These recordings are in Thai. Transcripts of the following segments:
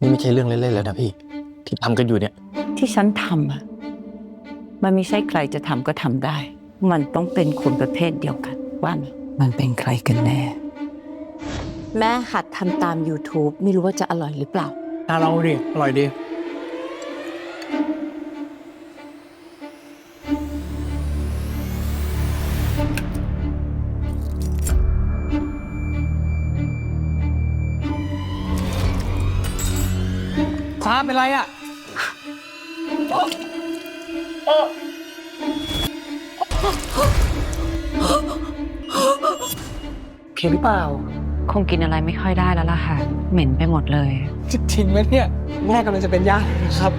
นี่ไม่ใช่เรื่องเล่นๆแล้วนะพี่ที่ทำกันอยู่เนี่ยที่ฉันทำอะมันไม่ใช่ใครจะทำก็ทำได้ มันต้องเป็นคนประเภทเดียวกันว่าไหมมันเป็นใครกันแน่แม่หัดทำตาม YouTube ไม่รู้ว่าจะอร่อยหรือเปล่าลองดิอร่อยดีฟ้าเป็นไรอ่ะโอเคหรือเปล่าคงกินอะไรไม่ค่อยได้แล้วล่ะค่ะ เหม็นไปหมดเลย จะทิ้งไหมเนี่ยแม่กำลังจะเป็นญาตินะครับ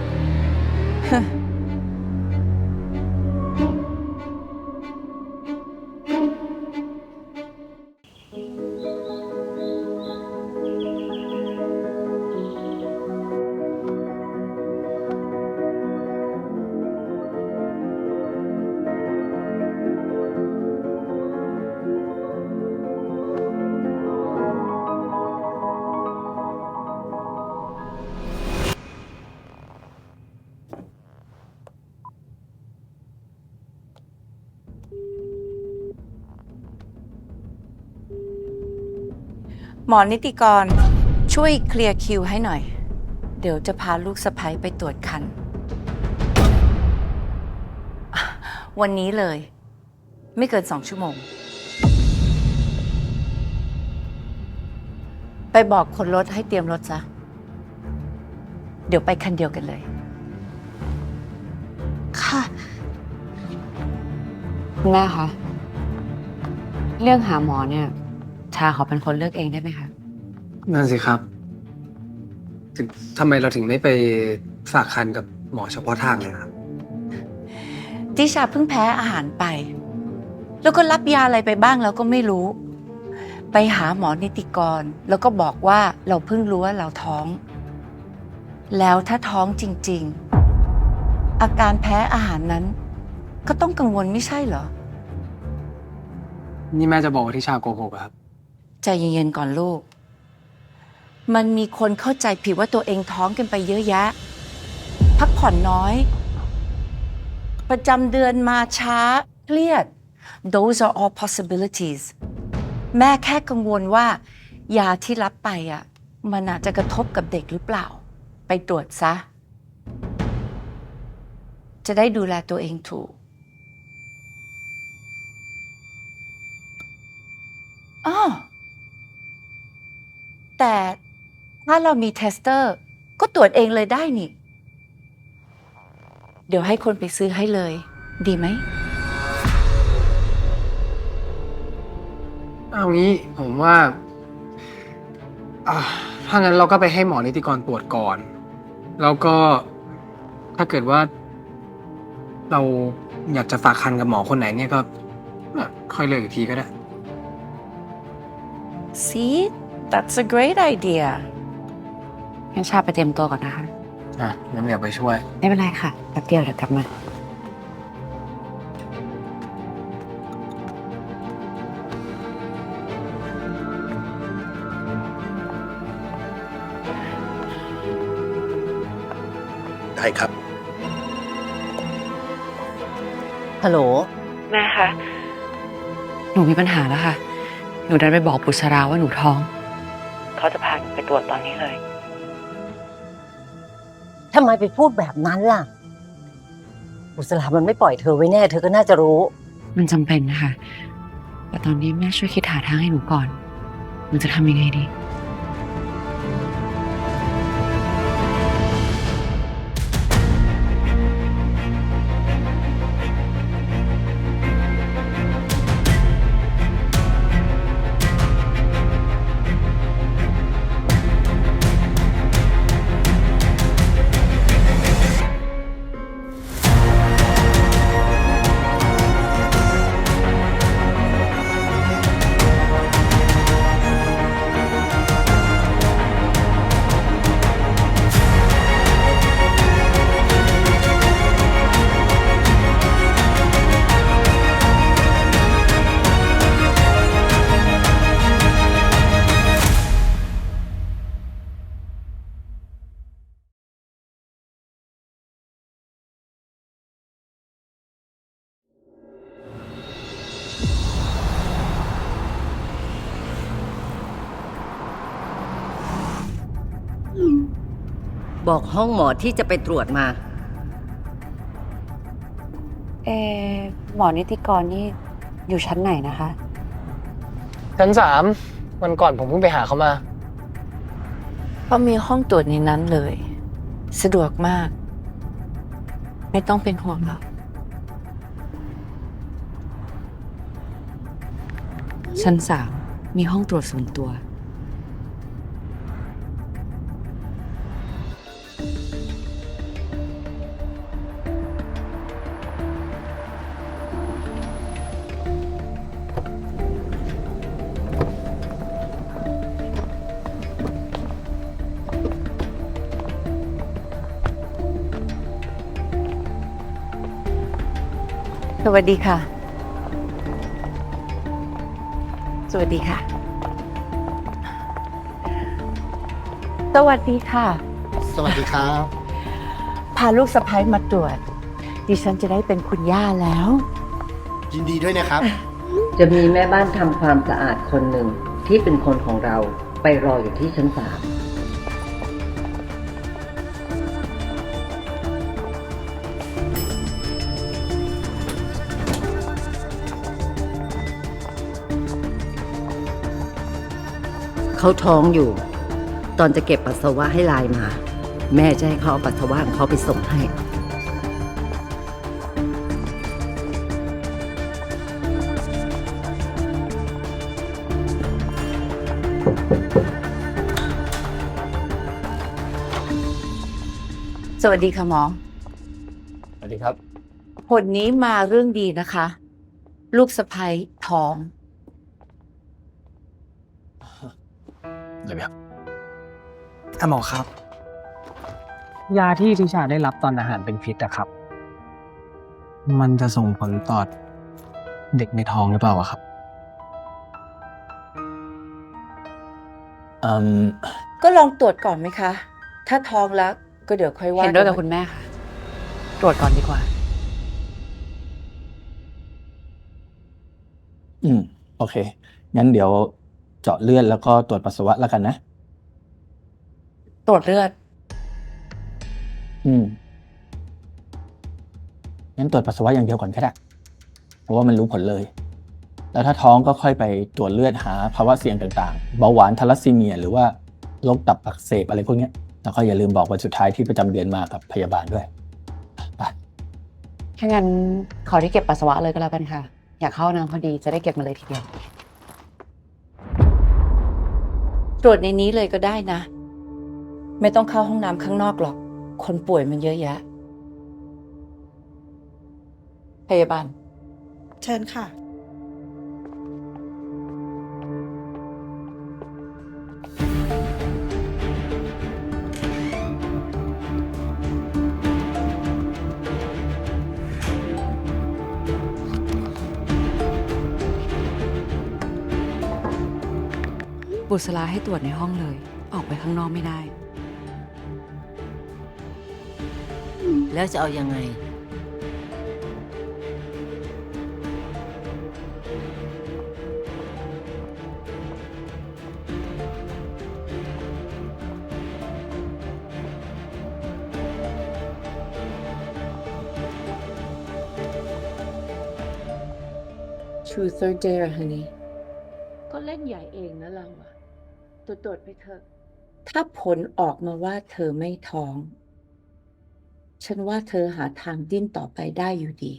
หมอนิติกรช่วยเคลียร์คิวให้หน่อย เดี๋ยวจะพาลูกสะใภ้ไปตรวจคัน วันนี้เลย ไม่เกิน2 ชั่วโมง ไปบอกคนรถให้เตรียมรถซะ เดี๋ยวไปคันเดียวกันเลย ค่ะคุณแม่คะเรื่องหาหมอเนี่ย ชาขอเป็นคนเลือกเองได้ไหมคะ นั่นสิครับทำไมเราถึงไม่ไปฝากคันกับหมอเฉพาะทางเลยครับ ติชาเพิ่งแพ้อาหารไป แล้วก็รับยาอะไรไปบ้างแล้วก็ไม่รู้ ไปหาหมอนิติกร แล้วก็บอกว่าเราเพิ่งรู้ว่าเราท้อง แล้วถ้าท้องจริงๆ อาการแพ้อาหารนั้น ก็ต้องกังวลไม่ใช่เหรอ นี่แม่จะบอกว่าที่ชาโกหกอะครับ ใจเย็นๆก่อนลูก มันมีคนเข้าใจผิดว่าตัวเองท้องกันไปเยอะแยะ พักผ่อนน้อย ประจำเดือนมาช้า เครียด those are all possibilities แม่แค่กังวลว่า ยาที่รับไปอ่ะ มันอาจจะกระทบกับเด็กหรือเปล่า ไปตรวจซะ จะได้ดูแลตัวเองถูกอ้อแต่ถ้าเรามีเทสเตอร์ ก็ตรวจเองเลยได้นี่ เดี๋ยวให้คนไปซื้อให้เลย ดีไหม เอางี้ผมว่าถ้างั้นเราก็ไปให้หมอนิติกรตรวจก่อน แล้วก็ถ้าเกิดว่า เราอยากจะฝากคันกับหมอคนไหนเนี่ยก็ค่อยเลือกอีกทีก็ได้ See that's a great idea งั้นชาไปเตรียมตัวก่อนนะคะ งั้นเดี๋ยวไปช่วย ไม่เป็นไรค่ะแป๊บเดียวเดี๋ยวกลับมา ได้ครับ ฮัลโหล แม่คะหนูมีปัญหาแล้วค่ะ หนูดันไปบอกบุษราว่าหนูท้อง เขาจะพาหนูไปตรวจตอนนี้เลย ทำไมไปพูดแบบนั้นล่ะ บุษรามันไม่ปล่อยเธอไว้แน่ เธอก็น่าจะรู้ มันจำเป็นนะคะ แต่ตอนนี้แม่ช่วยคิดหาทางให้หนูก่อน หนูจะทำยังไงดี บอกห้องหมอที่จะไปตรวจมา หมอนิติกรนี่อยู่ชั้นไหนนะคะ ชั้น 3วันก่อนผมเพิ่งไปหาเขามา เพราะมีห้องตรวจในนั้นเลย สะดวกมาก ไม่ต้องเป็นห่วงหรอก ชั้น 3 มีห้องตรวจส่วนตัว สวัสดีค่ะ สวัสดีค่ะ สวัสดีค่ะ สวัสดีครับ พาลูกสะใภ้มาตรวจ ดิฉันจะได้เป็นคุณย่าแล้ว ยินดีด้วยนะครับ จะมีแม่บ้านทำความสะอาดคนหนึ่งที่เป็นคนของเราไปรออยู่ที่ชั้น 3เขาท้องอยู่ ตอนจะเก็บปัสสาวะให้ไลน์มา แม่จะให้เขาเอาปัสสาวะของเขาไปส่งให้ สวัสดีค่ะหมอ สวัสดีครับ ผลนี้มาเรื่องดีนะคะ ลูกสะใภ้ท้อง ได้ไหมครับ หมอครับ ยาที่ทิชาได้รับตอนอาหารเป็นพิษอะครับ มันจะส่งผลต่อเด็กในท้องหรือเปล่าอะครับ ก็ลองตรวจก่อนไหมคะ ถ้าท้องแล้วก็เดี๋ยวค่อยว่า เห็นด้วยกับ กั คุณแม่ค่ะ ตรวจก่อนดีกว่า โอเค งั้นเดี๋ยวเจาะเลือดแล้วก็ตรวจปัสสาวะแล้วกันนะ ตรวจเลือด งั้นตรวจปัสสาวะอย่างเดียวก่อนก็ได้ เพราะว่ามันรู้ผลเลย แล้วถ้าท้องก็ค่อยไปตรวจเลือดหาภาวะเสี่ยงต่างๆ เบาหวานทาลัสซีเมีย หรือว่าโรคตับอักเสบอะไรพวกเนี้ยแล้วก็อย่าลืมบอกวันสุดท้ายที่ประจำเดือนมากับพยาบาลด้วย ไป ถ้างั้นขอที่เก็บปัสสาวะเลยก็แล้วกันค่ะ อยากเข้าน้ำพอดีจะได้เก็บมาเลยทีเดียว ตรวจในนี้เลยก็ได้นะ ไม่ต้องเข้าห้องน้ำข้างนอกหรอก คนป่วยมันเยอะแยะ พยาบาล เชิญค่ะ บุษราให้ตรวจในห้องเลย ออกไปข้างนอกไม่ได้ แล้วจะเอายังไง Truth or Dare honey ก็เล่นใหญ่เองนะเราอะตรวจไปเถอะ ถ้าผลออกมาว่าเธอไม่ท้อง ฉันว่าเธอหาทางดิ้นต่อไปได้อยู่ดี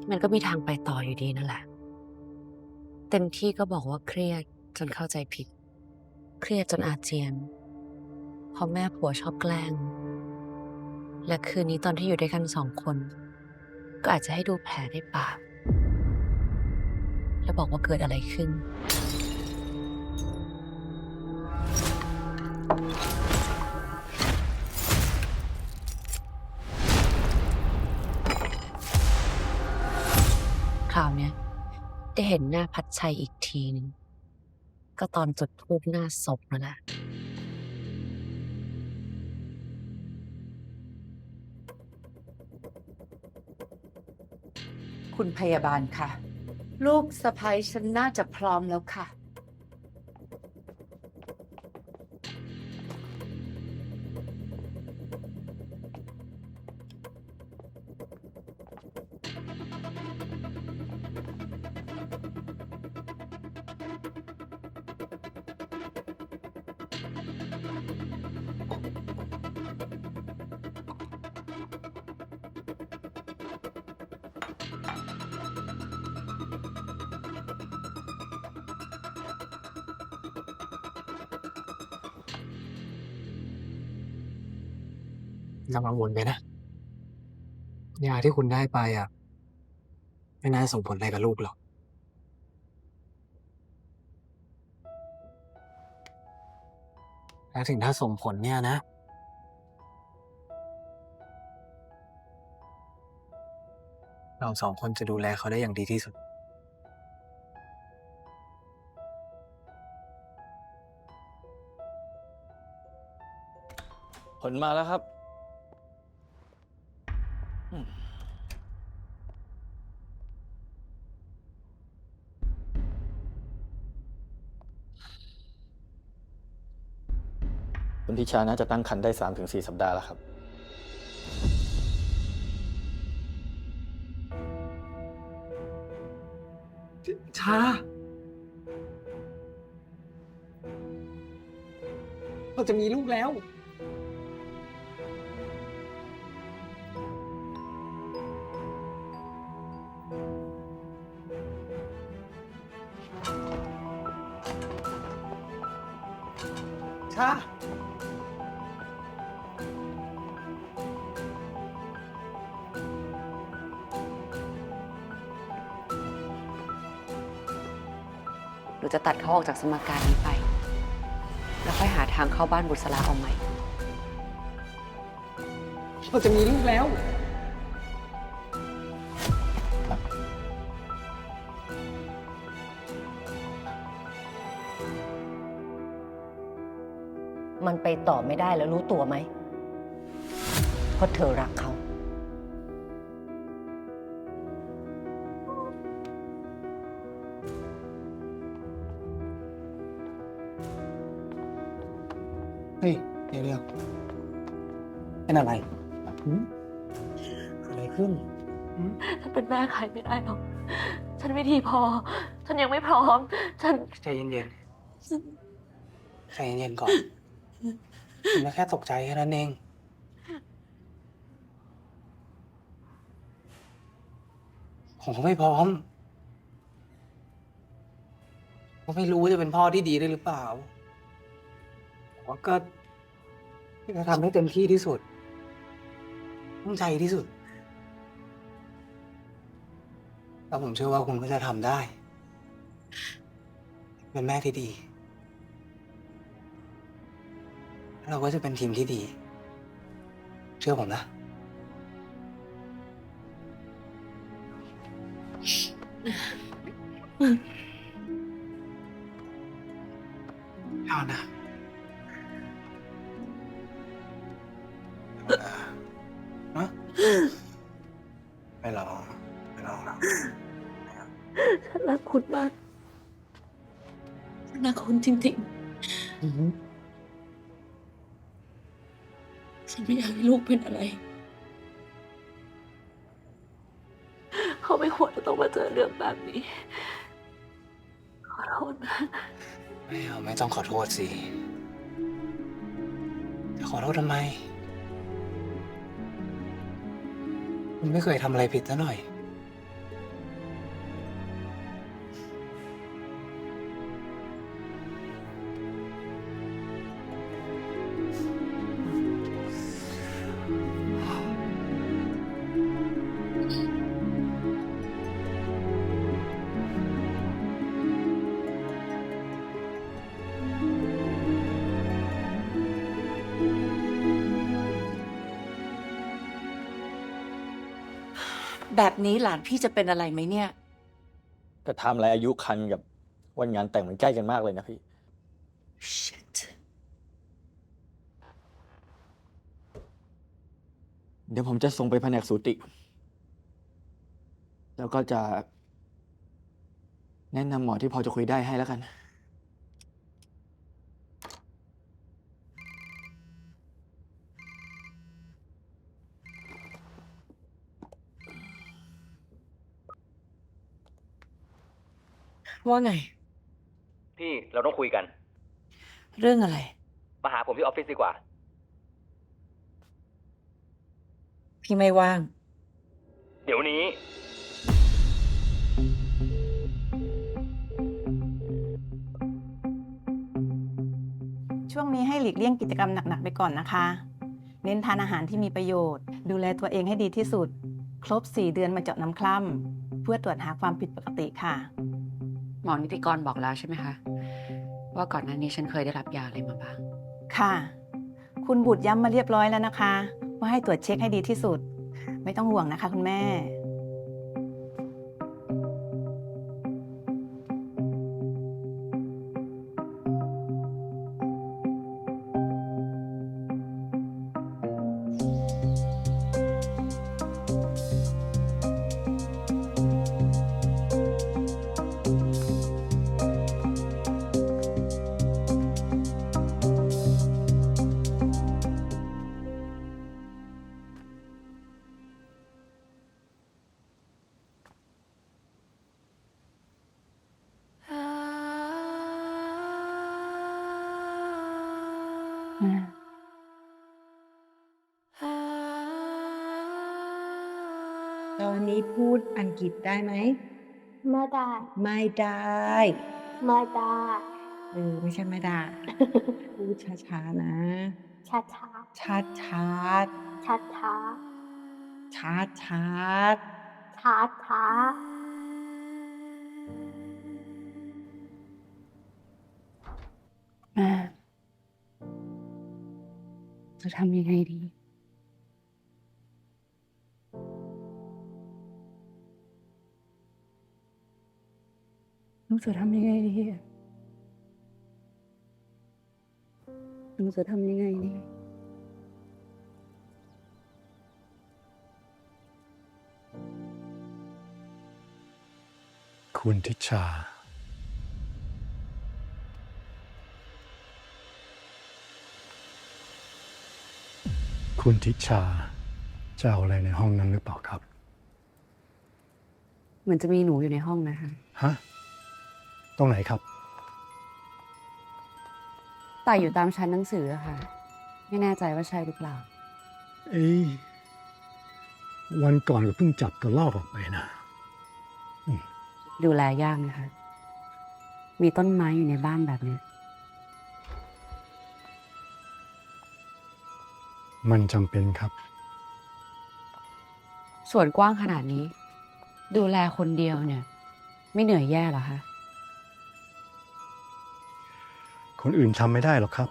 มันก็มีทางไปต่ออยู่ดีนั่นแหละ เต็มที่ก็บอกว่าเครียดจนเข้าใจผิด เครียดจนอาเจียนเพราะแม่ผัวชอบแกล้ง และคืนนี้ตอนที่อยู่ด้วยกัน2 คน ก็อาจจะให้ดูแผลได้ปาก แล้วบอกว่าเกิดอะไรขึ้น คราวเนี้ยได้เห็นหน้าพัดชัยอีกทีนึง ก็ตอนจุดธูปหน้าศพนั่นแหละ คุณพยาบาลค่ะ ลูกสะใภ้ฉันน่าจะพร้อมแล้วค่ะ อย่ากังวลไปนะยาที่คุณได้ไปอ่ะ ไม่น่าส่งผลอะไรกับลูกหรอก แล้วถึงถ้าส่งผลเนี่ยนะ เราสองคนจะดูแลเขาได้อย่างดีที่สุด ผลมาแล้วครับอืมคุณทิชาน่าจะตั้งครรภ์ได้ 3-4 สัปดาห์แล้วครับ ชา เราจะมีลูกแล้ว ชา หนูจะตัดเขาออกจากสมการนี้ไป แล้วค่อยหาทางเข้าบ้านบุษราเอาใหม่ เราจะมีลูกแล้ว มันไปต่อไม่ได้แล้วรู้ตัวไหม เพราะเธอรักเขา เฮ้ย เดี๋ยวเป็นอะไรอะไรขึ้น ฉันเป็นแม่ใครไม่ได้หรอก ฉันไม่ดีพอ ฉันยังไม่พร้อม ฉัน ใจเย็นๆ ใจเย็นๆก่อนผมแค่ตกใจแค่นั้นเอง ผมก็ไม่พร้อม ผมไม่รู้ว่าจะเป็นพ่อที่ดีได้หรือเปล่าผมว่าก็จะทำให้เต็มที่ที่สุดตั้งใจที่สุด แล้วผมเชื่อว่าคุณก็จะทำได้ เป็นแม่ที่ดี เราก็จะเป็นทีมที่ดี เชื่อผมนะ เอานะเนอะไม่ลองนะ ฉันรักคุณมาก ฉันรักคุณจริงๆ ฉันไม่อยากให้ลูกเป็นอะไร เขาไม่ควรจะต้องมาเจอเรื่องแบบนี้ ขอโทษนะ ไม่ต้องขอโทษสิ จะขอโทษทำไม คุณไม่เคยทำอะไรผิดซะหน่อย แบบนี้หลานพี่จะเป็นอะไรไหมเนี่ย แต่ไทม์ไลน์อายุคันกับวันงานแต่งมันใกล้กันมากเลยนะพี่ Shit เดี๋ยวผมจะส่งไปแผนกสูติ แล้วก็จะแนะนำหมอที่พอจะคุยได้ให้แล้วกัน ว่าไง พี่เราต้องคุยกัน เรื่องอะไร มาหาผมที่ออฟฟิศดีกว่า พี่ไม่ว่าง เดี๋ยวนี้ ช่วงนี้ให้หลีกเลี่ยงกิจกรรมหนัก ๆ ไปก่อนนะคะ เน้นทานอาหารที่มีประโยชน์ ดูแลตัวเองให้ดีที่สุด ครบ 4 เดือนมาเจาะน้ำคร่ำเพื่อตรวจหาความผิดปกติค่ะ หมอนิติกรบอกแล้วใช่ไหมคะ ว่าก่อนหน้านี้ฉันเคยได้รับยาอะไรมาบ้าง ค่ะ คุณบุตรย้ำมาเรียบร้อยแล้วนะคะ ว่าให้ตรวจเช็คให้ดีที่สุด ไม่ต้องห่วงนะคะคุณแม่ ตอนนี้พูดอังกฤษได้ไหม ไม่ได้ ไม่ได้ ไม่ได้ ไม่ใช่ไม่ได้ พูดช้าๆนะ ช้าช้า ชัดชัด ช้าช้า ชัดชัด ช้าช้า แม่จะทำยังไงดี ลูกจะทำยังไงดีลูกจะทำยังไงดี คุณทิชา คุณทิชาจะเอาอะไรในห้องนั้นหรือเปล่าครับ เหมือนจะมีหนูอยู่ในห้องนะคะ ฮะ ตรงไหนครับ แต่อยู่ตามชั้นหนังสืออะค่ะ ไม่แน่ใจว่าใช่หรือเปล่า เอ้ยวันก่อนก็เพิ่งจับกระลอกออกไปนะ ดูแลยากนะคะ มีต้นไม้อยู่ในบ้านแบบเนี้ย มันจำเป็นครับ ส่วนกว้างขนาดนี้ ดูแลคนเดียวเนี่ย ไม่เหนื่อยแย่เหรอคะ คนอื่นทำไม่ได้หรอกครับ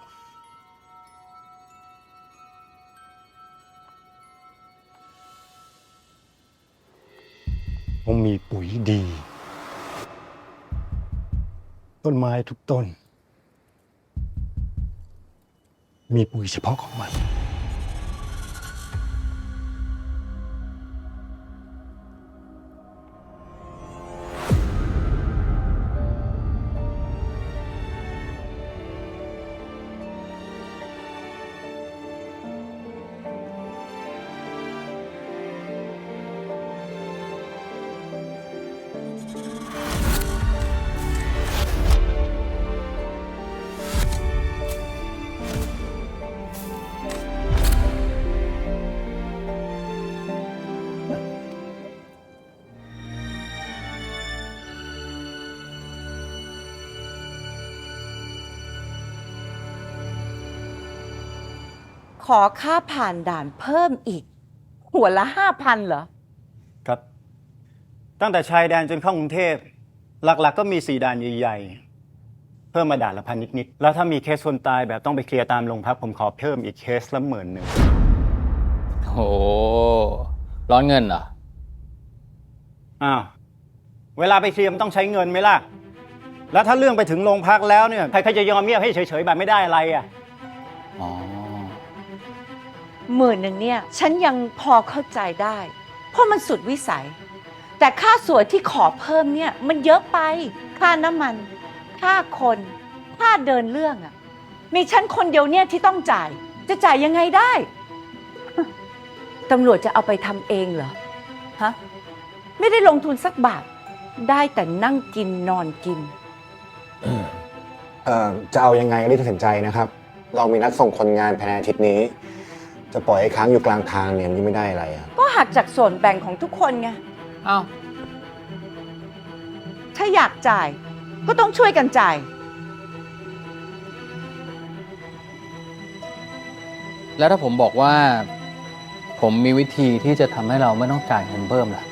ผมมีปุ๋ยดี ต้นไม้ทุกต้น มีปุ๋ยเฉพาะของมัน ขอค่าผ่านด่านเพิ่มอีก หัวละ 5,000 เหรอ ครับ ตั้งแต่ชายแดนจนเข้ากรุงเทพ หลักๆก็มี4ด่านใหญ่ๆ เพิ่มมาด่านละ1,000นิดๆ แล้วถ้ามีเคสคนตายแบบต้องไปเคลียร์ตามโรงพักผมขอเพิ่มอีกเคสละ10,000 โห ร้อนเงินเหรอ อ้าว เวลาไปเคลียร์มันต้องใช้เงินไหมล่ะ แล้วถ้าเรื่องไปถึงโรงพักแล้วเนี่ย ใครๆจะยอมเงียบให้เฉยๆแบบไม่ได้อะไรอ่ะ อ๋อ 10,000เนี่ย ฉันยังพอเข้าใจได้ เพราะมันสุดวิสัย แต่ แต่ค่าสวยที่ขอเพิ่มเนี่ยมันเยอะไป ค่าน้ำมัน ค่าคน ค่าเดินเรื่องอะมีฉันคนเดียวเนี่ยที่ต้องจ่าย จะจ่ายยังไงได้ ตำรวจจะเอาไปทำเองเหรอ ฮะ ไม่ได้ลงทุนสักบาท ได้แต่นั่งกินนอนกิน จะเอายังไงก็รีบตัดสินใจนะครับ เรามีนัดส่งคนงานภายในอาทิตย์นี้ จะปล่อยให้ค้างอยู่กลางทางเนี่ยนี่ไม่ได้อะไรอะ ก็หักจากส่วนแบ่งของทุกคนไง เอ้า ถ้าอยากจ่ายก็ต้องช่วยกันจ่าย แล้วถ้าผมบอกว่า ผมมีวิธีที่จะทำให้เราไม่ต้องจ่ายเงินเพิ่มล่ะ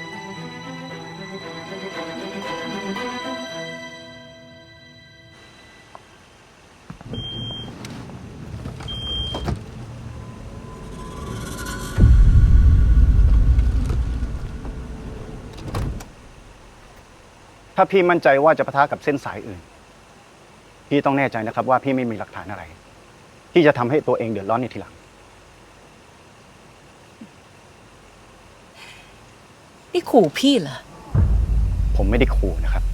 ถ้าพี่มั่นใจว่าจะปะทะกับเส้นสายอื่น พี่ต้องแน่ใจนะครับว่าพี่ไม่มีหลักฐานอะไร ที่จะทำให้ตัวเองเดือดร้อนในทีหลัง นี่ขู่พี่เหรอ ผมไม่ได้ขู่นะครับ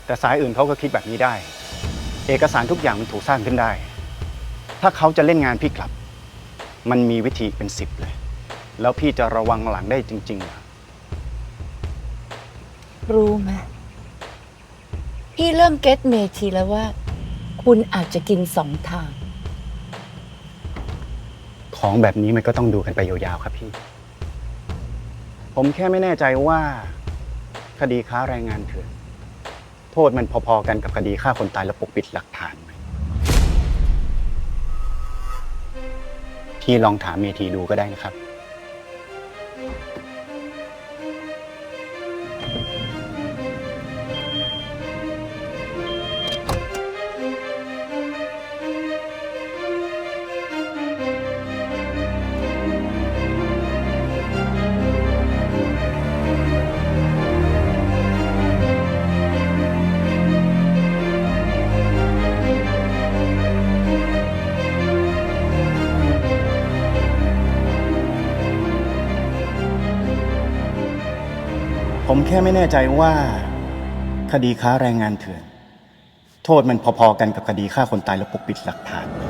แต่สายอื่นเขาก็คิดแบบนี้ได้ เอกสารทุกอย่างมันถูกสร้างขึ้นได้ ถ้าเขาจะเล่นงานพี่กลับ มันมีวิธีเป็น10เลย แล้วพี่จะระวังหลังได้จริงๆเหรอ รู้ไหมพี่เริ่มเก็ตเมทีแล้วว่า คุณอาจจะกิน2 ทาง ของแบบนี้มันก็ต้องดูกันไปยาวๆครับพี่ ผมแค่ไม่แน่ใจว่า คดีค้าแรงงานเถื่อนโทษมันพอๆกันกับคดีฆ่าคนตายและปกปิดหลักฐานไหมพี่ลองถามเมทีดูก็ได้นะครับ ผมแค่ไม่แน่ใจว่า คดีค้าแรงงานเถื่อนโทษมันพอๆกันกับคดีฆ่าคนตายและปกปิดหลักฐานไหม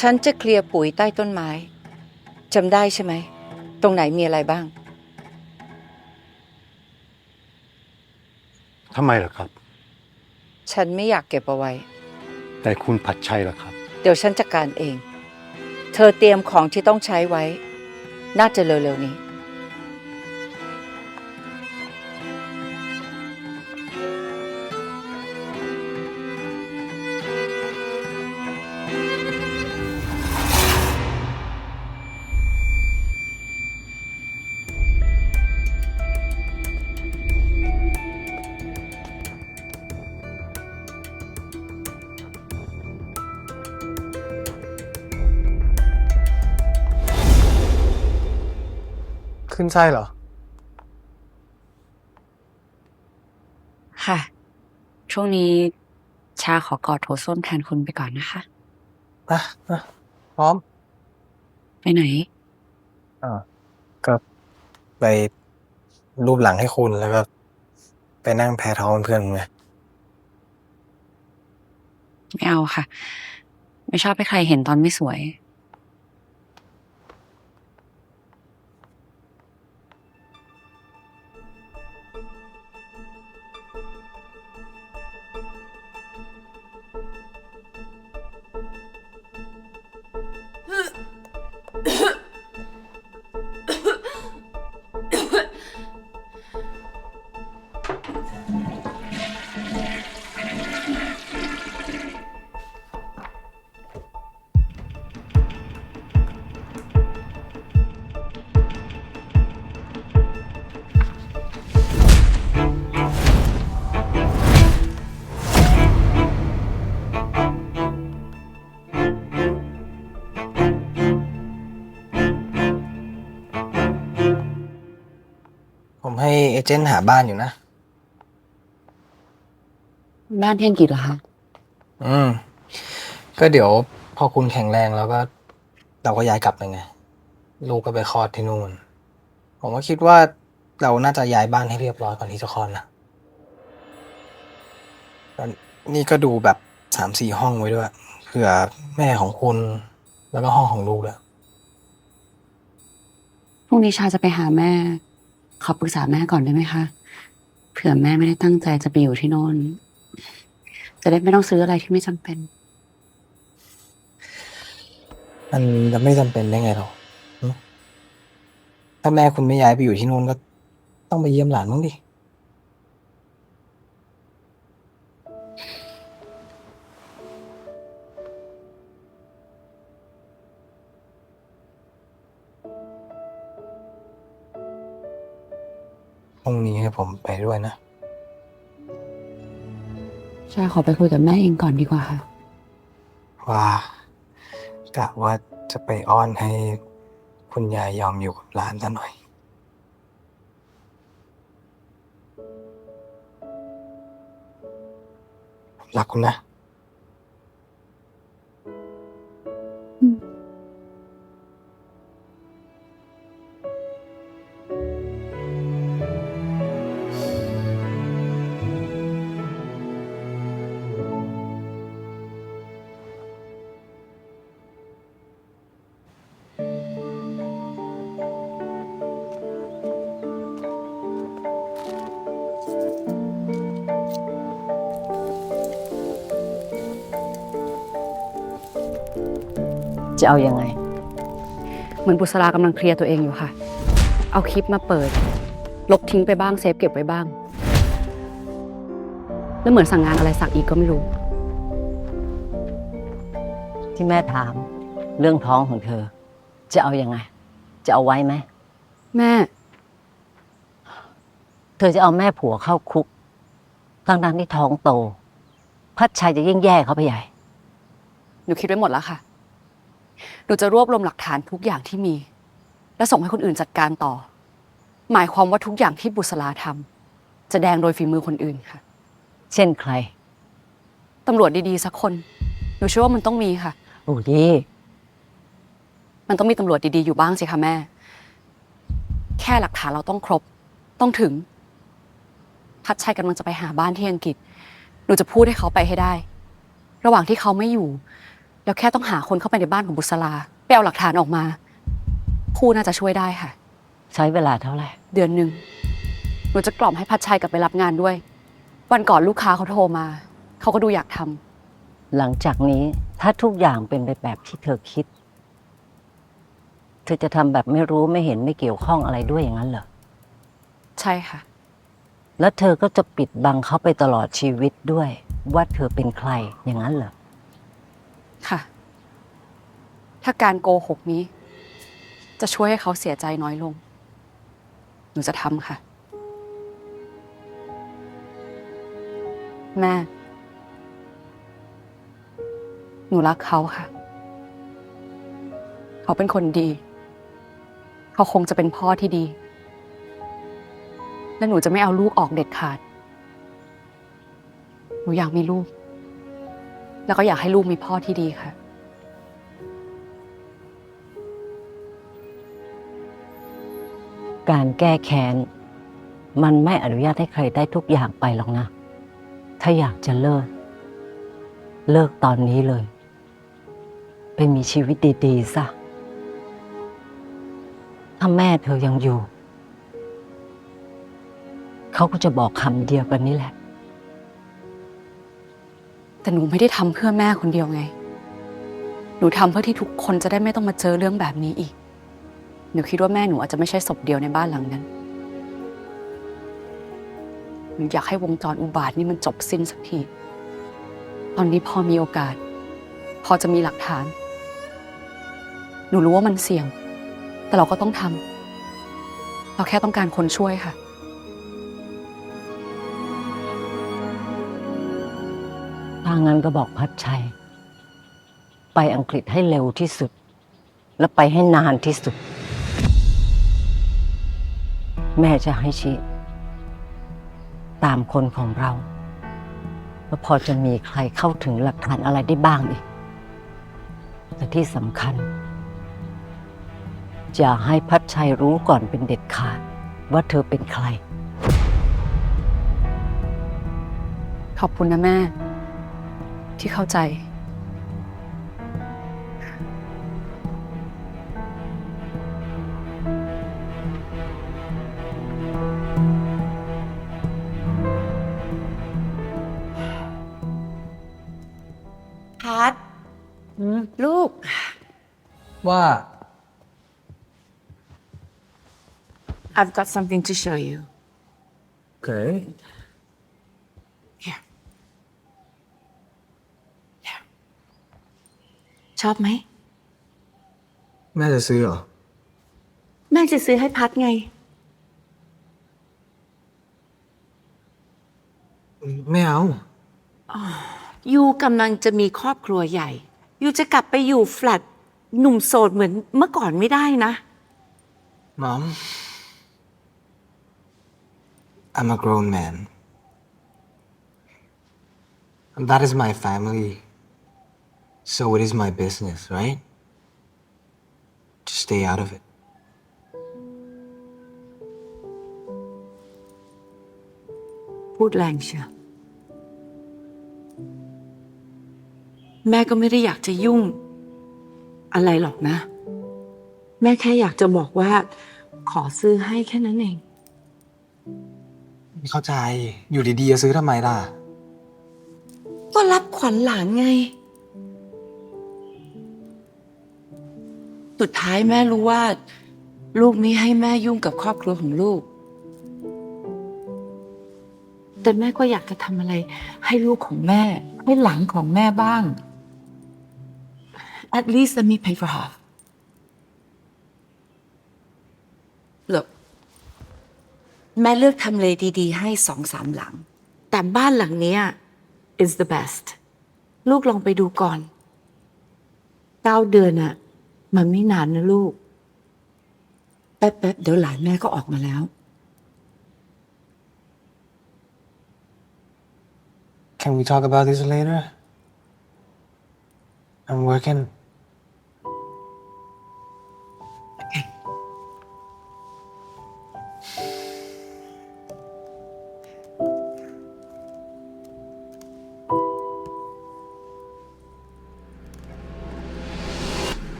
ฉันจะเคลียร์ปุ๋ยใต้ต้นไม้จำได้ใช่ไหม ตรงไหนมีอะไรบ้าง ทำไมล่ะครับ ฉันไม่อยากเก็บเอาไว้ แต่คุณผัดชัยล่ะครับ เดี๋ยวฉันจัดการเอง เธอเตรียมของที่ต้องใช้ไว้ น่าจะเร็วๆนี้ ขึ้นไส้เหรอ ค่ะ ช่วงนี้ชาขอกอดโถส้วมแทนคุณไปก่อนนะคะ พร้อม ไปไหน ก็ไปรูปหลังให้คุณแล้วก็ไปนั่งแพ้ท้องเพื่อนไง ไม่เอาค่ะ ไม่ชอบให้ใครเห็นตอนไม่สวย ผมให้เอเจนต์หาบ้านอยู่นะ บ้านที่อังกฤษเหรอคะ อืม ก็เดี๋ยวพอคุณแข็งแรงแล้วก็เราก็ย้ายกลับไปไง ลูกก็ไปคลอดที่นู่น ผมก็คิดว่าเราน่าจะย้ายบ้านให้เรียบร้อยก่อนที่จะคลอดนะแล้วนี่ก็ดูแบบ3-4 ห้องไว้ด้วยเผื่อแม่ของคุณ แล้วก็ห้องของลูกด้วย พรุ่งนี้ชาจะไปหาแม่ ขอปรึกษาแม่ก่อนได้ไหมคะ เผื่อแม่ไม่ได้ตั้งใจจะไปอยู่ที่โน่น จะได้ไม่ต้องซื้ออะไรที่ไม่จำเป็น มันจะไม่จำเป็นได้ไงหรอหึถ้าแม่คุณไม่ย้ายไปอยู่ที่นู่นก็ต้องไปเยี่ยมหลานบ้างดิ พรุ่งนี้ให้ผมไปด้วยนะ ชาขอไปคุยกับแม่เองก่อนดีกว่าค่ะ ว่ากะว่าจะไปอ้อนให้คุณยายยอมอยู่กับหลานซะหน่อย รักคุณนะ จะเอายังไง เหมือนบุษรากำลังเคลียร์ตัวเองอยู่ค่ะ เอาคลิปมาเปิด ลบทิ้งไปบ้างเซฟเก็บไว้บ้าง แล้วเหมือนสั่งงานอะไรสักอีกก็ไม่รู้ ที่แม่ถามเรื่องท้องของเธอ จะเอายังไง จะเอาไว้ไหม แม่ เธอจะเอาแม่ผัวเข้าคุกทั้งที่ท้องโต พัดชัยจะยิ่งแย่เขาไปใหญ่ หนูคิดไว้หมดแล้วค่ะ หนูจะรวบรวมหลักฐานทุกอย่างที่มี และส่งให้คนอื่นจัดการต่อ หมายความว่าทุกอย่างที่บุษราทำจะแดงโดยฝีมือคนอื่นค่ะ เช่นใคร ตำรวจดีๆสักคน หนูเชื่อว่ามันต้องมีค่ะ โอ้ดี มันต้องมีตำรวจดีๆอยู่บ้างสิคะแม่ แค่หลักฐานเราต้องครบ ต้องถึง พัดชัยกำลังจะไปหาบ้านที่อังกฤษ หนูจะพูดให้เขาไปให้ได้ ระหว่างที่เขาไม่อยู่ แล้วแค่ต้องหาคนเข้าไปในบ้านของบุษราไปเอาหลักฐานออกมาครูน่าจะช่วยได้ค่ะ ใช้เวลาเท่าไหร่ เดือนหนึ่งหนูจะกล่อมให้พัดชัยกลับไปรับงานด้วย วันก่อนลูกค้าเขาโทรมา เขาก็ดูอยากทำ หลังจากนี้ถ้าทุกอย่างเป็นไปแบบที่เธอคิด เธอจะทำแบบไม่รู้ไม่เห็นไม่เกี่ยวข้องอะไรด้วยอย่างนั้นเหรอ ใช่ค่ะ แล้วเธอก็จะปิดบังเขาไปตลอดชีวิตด้วย ว่าเธอเป็นใครอย่างนั้นเหรอ ค่ะ ถ้าการโกหกนี้ จะช่วยให้เขาเสียใจน้อยลง หนูจะทำค่ะ แม่ หนูรักเขาค่ะ เขาเป็นคนดี เขาคงจะเป็นพ่อที่ดี และหนูจะไม่เอาลูกออกเด็ดขาด หนูอยากมีลูก แล้วก็อยากให้ลูกมีพ่อที่ดีค่ะ การแก้แค้นมันไม่อนุญาตให้ใครได้ทุกอย่างไปหรอกนะ ถ้าอยากจะเลิกตอนนี้เลย ไปมีชีวิตดีๆซะ ถ้าแม่เธอยังอยู่ เขาก็จะบอกคำเดียวกันนี่แหละ แต่หนูไม่ได้ทำเพื่อแม่คนเดียวไง หนูทำเพื่อที่ทุกคนจะได้ไม่ต้องมาเจอเรื่องแบบนี้อีก หนูคิดว่าแม่หนูอาจจะไม่ใช่ศพเดียวในบ้านหลังนั้น หนูอยากให้วงจรอุบาทนี่มันจบสิ้นสักที ตอนนี้พอมีโอกาส พอจะมีหลักฐาน หนูรู้ว่ามันเสี่ยง แต่เราก็ต้องทำ เราแค่ต้องการคนช่วยค่ะ ถ้างั้นก็บอกพัดชัย ไปอังกฤษให้เร็วที่สุด และไปให้นานที่สุด แม่จะให้ชี้ตามคนของเรา ว่าพอจะมีใครเข้าถึงหลักฐานอะไรได้บ้างอีกแต่ที่สำคัญ อย่าให้พัชชัยรู้ก่อนเป็นเด็ดขาดว่าเธอเป็นใคร ขอบคุณนะแม่ ที่เข้าใจ พัดลูก ว่า I've got something to show you Okay. Here. Here. ชอบไหม แม่จะซื้อเหรอ แม่จะซื้อให้พัดไง ไม่เอา ยูกำลังจะมีครอบครัวใหญ่ ยูจะกลับไปอยู่แฟลตหนุ่มโสดเหมือนเมื่อก่อนไม่ได้นะ Mom, I'm a grown man. And that is my family. So it is my business, right? Just stay out of it. พูดแรงเชียวแม่ก็ไม่ได้อยากจะยุ่งอะไรหรอกนะ แม่แค่อยากจะบอกว่า ขอซื้อให้แค่นั้นเอง ไม่เข้าใจ อยู่ดีๆจะซื้อทำไมล่ะ ก็รับขวัญหลานไง สุดท้ายแม่รู้ว่า ลูกไม่ให้แม่ยุ่งกับครอบครัวของลูก แต่แม่ก็อยากจะทำอะไร ให้ลูกของแม่ ให้หลานของแม่บ้าง At least let me pay for half. Look แม่เลือกทำเลดีๆให้2-3 หลัง แต่บ้านหลังเนี้ย is the best ลูกลองไปดูก่อน 9 เดือนอะมันไม่นานนะลูก แป๊บๆเดี๋ยวหลานแม่ก็ออกมาแล้ว Can we talk about this later? I'm working.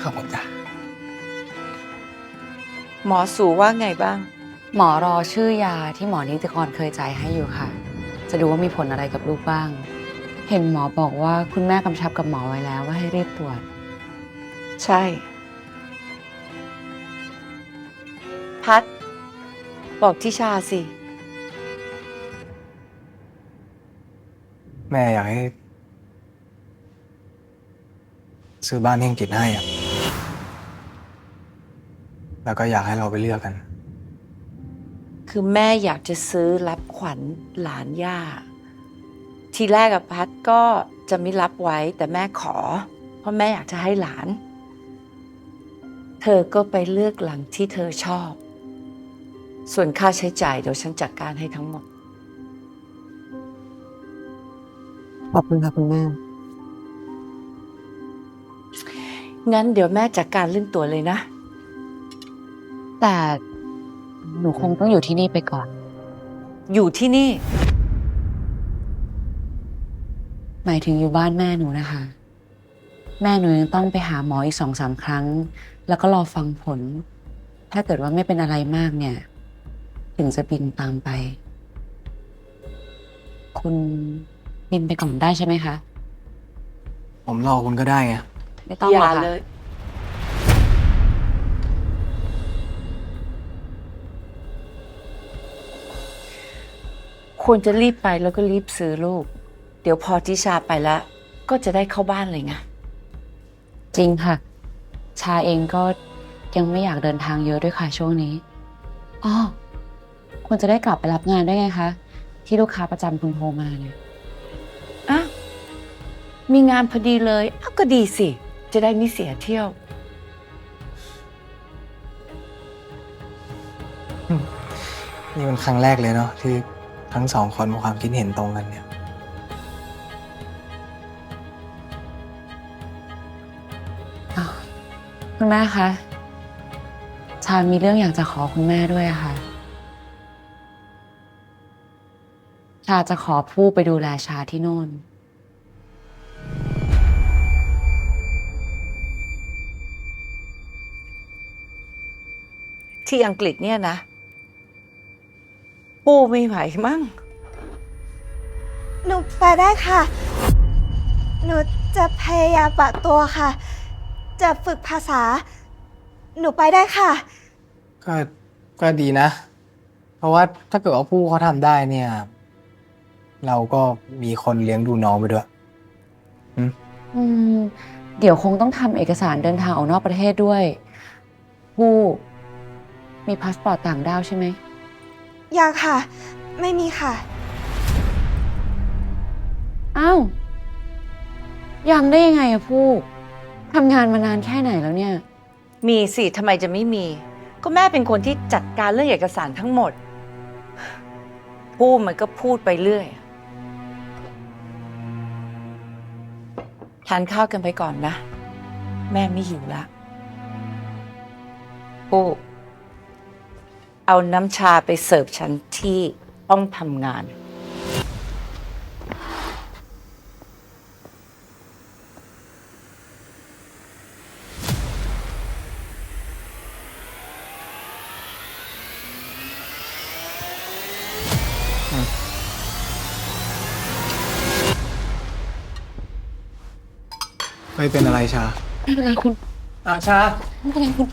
ขอบคุณจ้ะ หมอสูว่าไงบ้าง หมอรอชื่อยาที่หมอนิติกรเคยจ่ายให้อยู่ค่ะ จะดูว่ามีผลอะไรกับลูกบ้าง เห็นหมอบอกว่าคุณแม่กำชับกับหมอไว้แล้วว่าให้รีบตรวจ ใช่ พัด บอกทิชาสิ แม่อยากให้ซื้อบ้านที่อังกฤษให้อะแล้วก็อยากให้เราไปเลือกกัน คือแม่อยากจะซื้อรับขวัญหลานย่า ทีแรกกับพัดก็จะไม่รับไว้แต่แม่ขอ เพราะแม่อยากจะให้หลาน เธอก็ไปเลือกหลังที่เธอชอบ ส่วนค่าใช้จ่ายเดี๋ยวฉันจัดการให้ทั้งหมด ขอบคุณครับคุณแม่ งั้นเดี๋ยวแม่จัดการเรื่องตั๋วเลยนะ แต่หนูคงต้องอยู่ที่นี่ไปก่อน อยู่ที่นี่ หมายถึงอยู่บ้านแม่หนูนะคะ แม่หนูยังต้องไปหาหมออีก2-3 ครั้ง แล้วก็รอฟังผล ถ้าเกิดว่าไม่เป็นอะไรมากเนี่ย ถึงจะบินตามไป คุณบินไปก่อนได้ใช่ไหมคะ ผมรอคุณก็ได้ไง ไม่ต้อง อย่า หรอกค่ะ เลย ควรจะรีบไปแล้วก็รีบซื้อลูก เดี๋ยวพอทิชาไปแล้ว ก็จะได้เข้าบ้านเลยไง จริงค่ะ ชาเองก็ยังไม่อยากเดินทางเยอะด้วยค่ะช่วงนี้อ้อ คุณจะได้กลับไปรับงานได้ไงคะ ที่ลูกค้าประจำคุณโทรมาเนี่ย อ่ะ มีงานพอดีเลยอ้าวก็ดีสิ จะได้ไม่เสียเที่ยว นี่เป็นครั้งแรกเลยเนาะที่ทั้งสองคนมีความคิดเห็นตรงกันเนี่ย คุณแม่คะ ชามีเรื่องอยากจะขอคุณแม่ด้วยอะค่ะ ชาจะขอผู้ไปดูแลชาที่โน่น ที่อังกฤษเนี่ยนะปูไม่ไหวมั้ง หนูไปได้ค่ะ หนูจะพยายามปรับตัวค่ะ จะฝึกภาษา หนูไปได้ค่ะ ก็ดีนะ เพราะว่าถ้าเกิดว่าผู้เขาทำได้เนี่ย เราก็มีคนเลี้ยงดูน้องไปด้วย เดี๋ยวคงต้องทำเอกสารเดินทางออกนอกประเทศด้วย ผู้มีพาสปอร์ตต่างด้าวใช่ไหม ยังค่ะ ไม่มีค่ะ อ้าว ยังได้ยังไงอะผู้ทำงานมานานแค่ไหนแล้วเนี่ย มีสิทำไมจะไม่มี ก็แม่เป็นคนที่จัดการเรื่องเอกสารทั้งหมด พูดมันก็พูดไปเรื่อย ทานข้าวกันไปก่อนนะ แม่ไม่หิวละปูเอาน้ำชาไปเสิร์ฟฉันที่ห้องทำงาน ไม่เป็นอะไรชา ไม่เป็นไรคุณ ชา ไม่เป็นไรคุณ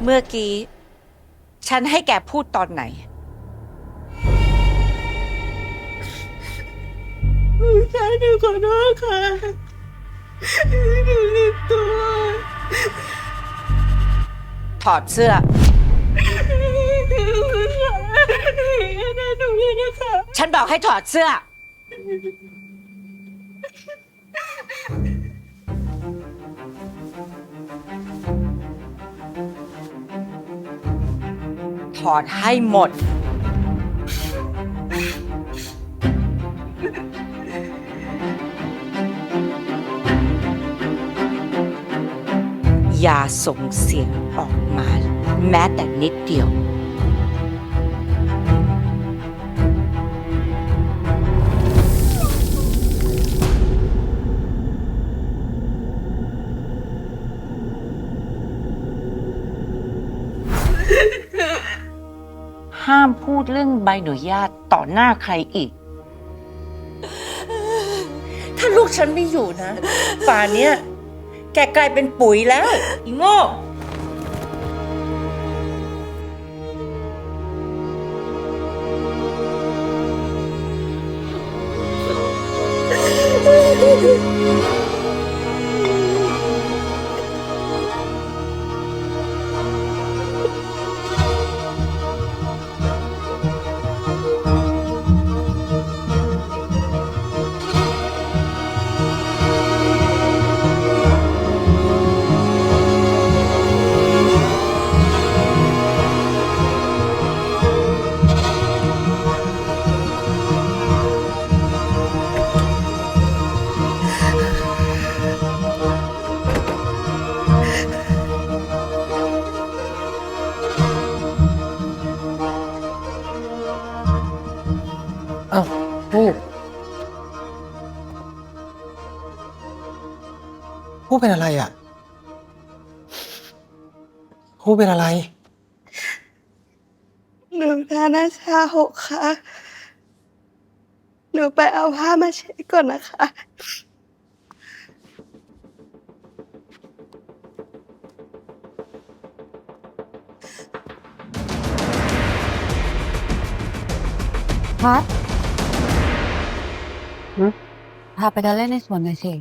เมื่อกี้ ฉันให้แกพูดตอนไหน ใช่หนูขอโทษค่ะหนูลืมตัว ถอดเสื้อ ฉันบอกให้ถอดเสื้อ ถอดให้หมด อย่าส่งเสียงออกมา แม้แต่นิดเดียว ห้ามพูดเรื่องใบอนุญาตต่อหน้าใครอีก ถ้าลูกฉันไม่อยู่นะ ป่านเนี้ยแกกลายเป็นปุ๋ยแล้ว อีโง่ อ้าวผู้เป็นอะไรอ่ะผู้เป็นอะไร หนูทานน้ำชาหกค่ะ หนูไปเอาผ้ามาเช็ดก่อนนะคะ พัดพาไปเดินเล่นในสวนหน่อยสิ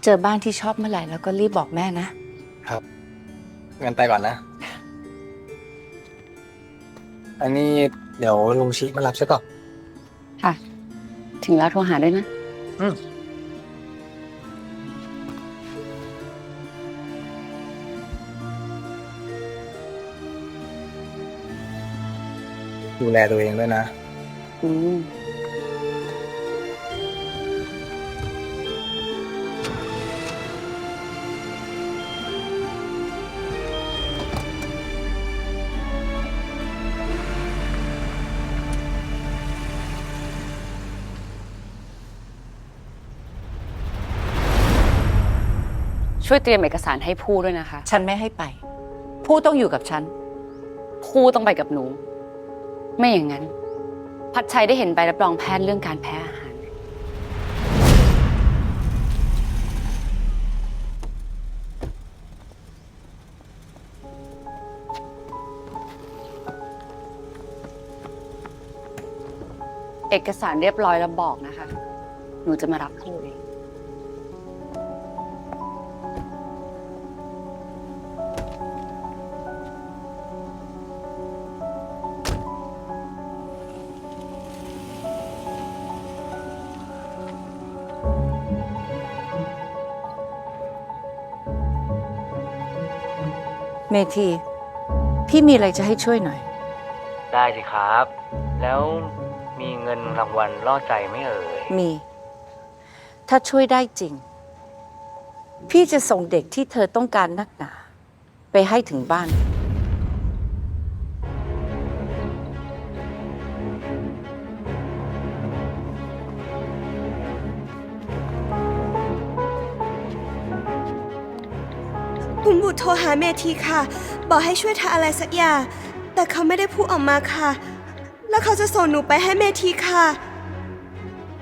เจอบ้านที่ชอบเมื่อไหร่แล้วก็รีบบอกแม่นะ ครับงั้นไปก่อนนะ อันนี้เดี๋ยวลุงชิมารับใช่ป่ะ ค่ะ ถึงแล้วโทรหาด้วยนะ ดูแลตัวเองด้วยนะ อืม ช่วยเตรียมเอกสารให้ผู้ด้วยนะคะ ฉันไม่ให้ไป ผู้ต้องอยู่กับฉัน ผู้ต้องไปกับหนู ไม่อย่างนั้น พัดชัยได้เห็นใบรับรองแพทย์เรื่องการแพ้อาหาร เอกสารเรียบร้อยแล้วบอกนะคะ หนูจะมารับผู้เอง เมธี พี่มีอะไรจะให้ช่วยหน่อย ได้สิครับ แล้วมีเงินรางวัลล่อใจไหมเอ่ย มี ถ้าช่วยได้จริง พี่จะส่งเด็กที่เธอต้องการนักหนา ไปให้ถึงบ้าน คุณบุตรโทรหาเมธีค่ะ บอกให้ช่วยทำอะไรสักอย่าง แต่เขาไม่ได้พูดออกมาค่ะ แล้วเขาจะส่งหนูไปให้เมธีค่ะ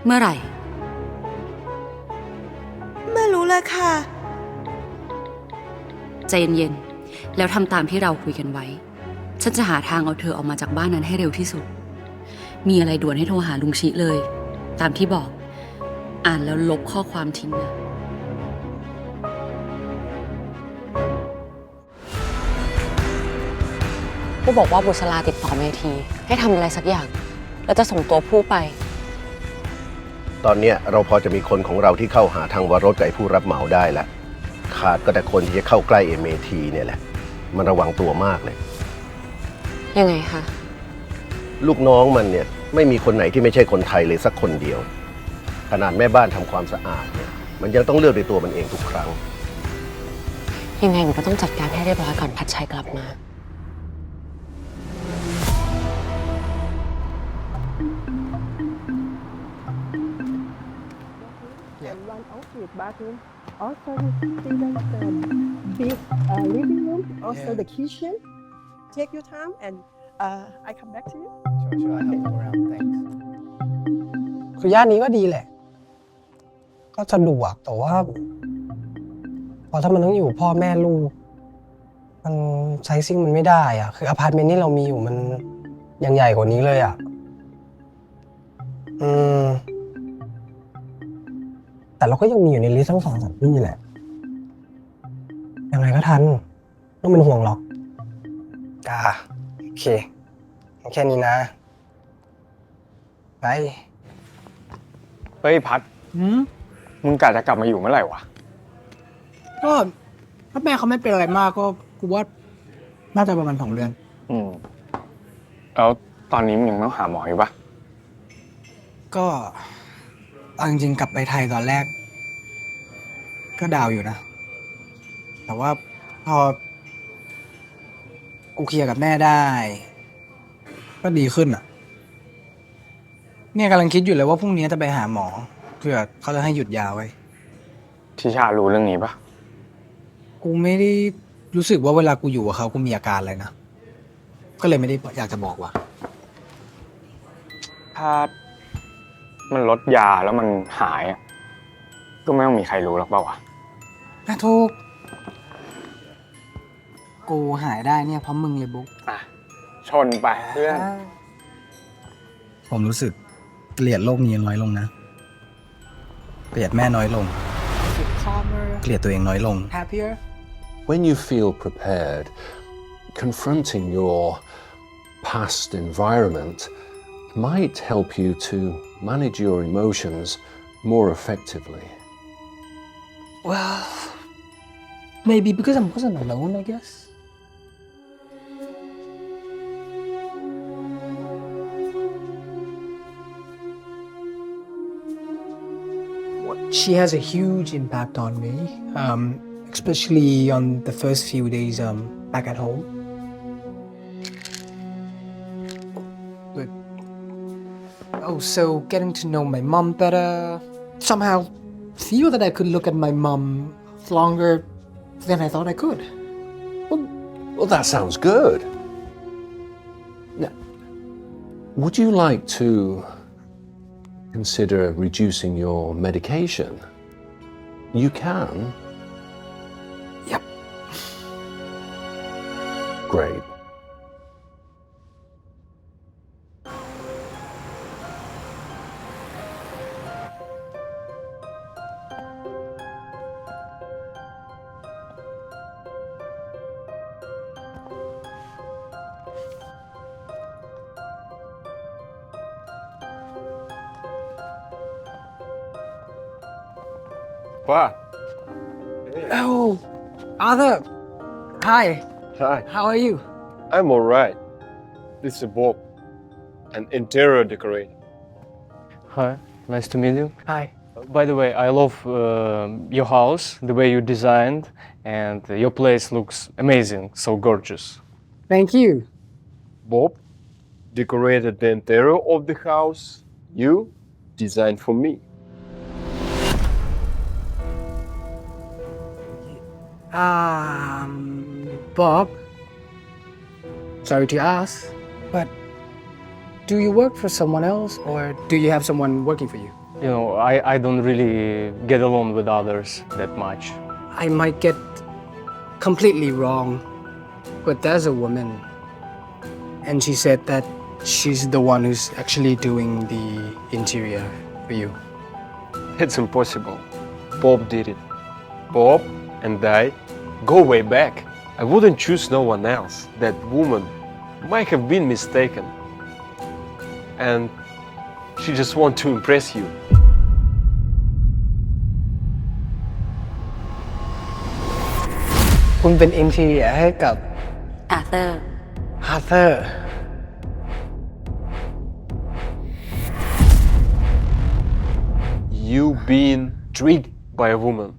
เมื่อไหร่ ไม่รู้เลยค่ะ ใจเย็นๆ แล้วทำตามที่เราคุยกันไว้ ฉันจะหาทางเอาเธอออกมาจากบ้านนั้นให้เร็วที่สุด มีอะไรด่วนให้โทรหาลุงชิเลย ตามที่บอก อ่านแล้วลบข้อความทิ้งนะ ผู้บอกว่าบุษราติดต่อเมธีให้ทำอะไรสักอย่าง แล้วจะส่งตัวผู้ไป ตอนเนี้ยเราพอจะมีคนของเราที่เข้าหาทางวรสกับไอ้ผู้รับเหมาได้แล้วขาดก็แต่คนที่จะเข้าใกล้เมธีเนี่ยแหละ มันระวังตัวมากเลย ยังไงคะ ลูกน้องมันเนี่ยไม่มีคนไหนที่ไม่ใช่คนไทยเลยสักคนเดียว ขนาดแม่บ้านทำความสะอาดเนี่ยมันยังต้องเลือกด้วยตัวมันเองทุกครั้ง ยังไงหนูก็ต้องจัดการให้เรียบร้อยก่อนพัดชัยกลับมา One outfit bathroom. Also, you see the big living room. Also, the kitchen. Take your time, and I come back to you. Sure, I'll help you around. Thanks. คือย่านนี้ก็ดีแหละ ก็สะดวกแต่ว่า พอถ้ามันต้องอยู่พ่อแม่ลูก มันไซซิ่งมันไม่ได้อ่ะ คืออพาร์ตเมนต์ที่เรามีอยู่มันยังใหญ่กว่านี้เลยอ่ะ แต่เราก็ยังมีอยู่ในลิสต์ทั้ง2-3ที่แหละ ยังไงก็ทันไม่ต้องเป็นห่วงหรอกจ้าโอเคแค่นี้นะไป เฮ้ยพัดมึงกะจะกลับมาอยู่เมื่อไหร่วะ ก็ถ้าแม่เขาไม่เป็นอะไรมากก็กูว่าน่าจะประมาณ2 เดือน แล้วตอนนี้มึงยังต้องหาหมออยู่ปะ ก็เอาจริงๆกลับไปไทยตอนแรก ก็ดาวอยู่นะ แต่ว่าพอกูเคลียร์กับแม่ได้ ก็ดีขึ้นอ่ะ เนี่ยกำลังคิดอยู่เลยว่าพรุ่งนี้จะไปหาหมอ เพื่อเขาจะให้หยุดยาไว้ ที่ชารู้เรื่องนี้ปะ กูไม่ได้รู้สึกว่าเวลากูอยู่กับเขากูมีอาการอะไรนะ ก็เลยไม่ได้อยากจะบอกว่า ถ้ามันลดยาแล้วมันหายอะก็ไม่ต้องมีใครรู้หรอกเปล่าวะ ถูก กูหายได้เนี่ยเพราะมึงเลยบุ๊ก ชนไปเพื่อน ผมรู้สึกเกลียดโลกนี้น้อยลงนะ เกลียดแม่น้อยลง เกลียดตัวเองน้อยลง When you feel prepared, confronting your past environment might help you to manage your emotions more effectively. Well, maybe because I wasn't alone, I guess. She has a huge impact on me, especially on the first few days back at home. But also getting to know my mom better, somehow feel that I could look at my mom longer than I thought I could. Well, that sounds good. Now, would you like to consider reducing your medication? You can. Yep. Great. What? Oh, Arthur. Hi. Hi. How are you? I'm alright. This is Bob, an interior decorator. Hi, nice to meet you. Hi. By the way, I love your house, the way you designed, and your place looks amazing, so gorgeous. Thank you. Bob decorated the interior of the house you designed for me. Bob, sorry to ask, but do you work for someone else or do you have someone working for you? You know, I don't really get along with others that much. I might get completely wrong, but there's a woman, and she said that she's the one who's actually doing the interior for you. It's impossible. Bob did it. Bob and I go way back. I wouldn't choose no one else. That woman might have been mistaken. And she just want to impress you.คุณเป็น interior ให้กับ Arthur Arthur. You been tricked by a woman.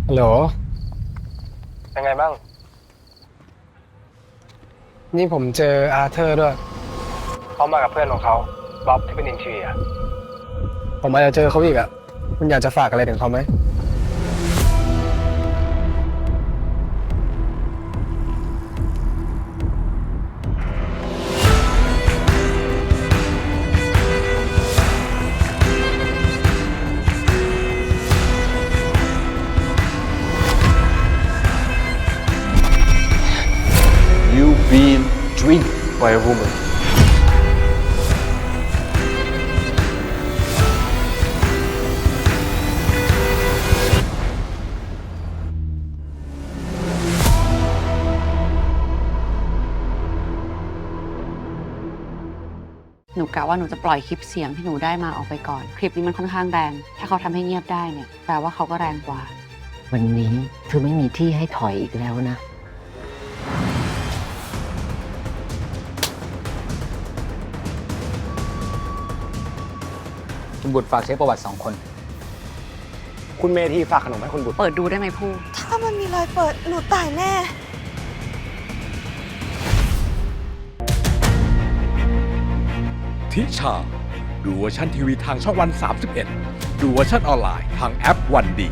Hello. เป็นไงบ้าง นี่ผมเจออาร์เธอร์ด้วย เขามากับเพื่อนของเขาบ๊อบที่เป็นอินเทียร์ ผมอาจจะเจอเขาอีกอ่ะ คุณอยากจะฝากอะไรถึงเขาไหม You've been tricked by a woman. หนูกะว่าหนูจะปล่อยคลิปเสียงที่หนูได้มาออกไปก่อน คลิปนี้มันค่อนข้างแรง ถ้าเขาทำให้เงียบได้เนี่ยแปลว่าเขาก็แรงกว่า วันนี้เธอไม่มีที่ให้ถอยอีกแล้วนะ คุณบุตรฝากเช็คประวัติ2 คน คุณเมธีฝากขนมให้คุณบุตร เปิดดูได้ไหมผู้ ถ้ามันมีรอยเปิด หนูตายแน่ ทิชา ดูเวอร์ชันทีวีทางช่องวัน 31 ดูเวอร์ชันออนไลน์ทางแอปวันดี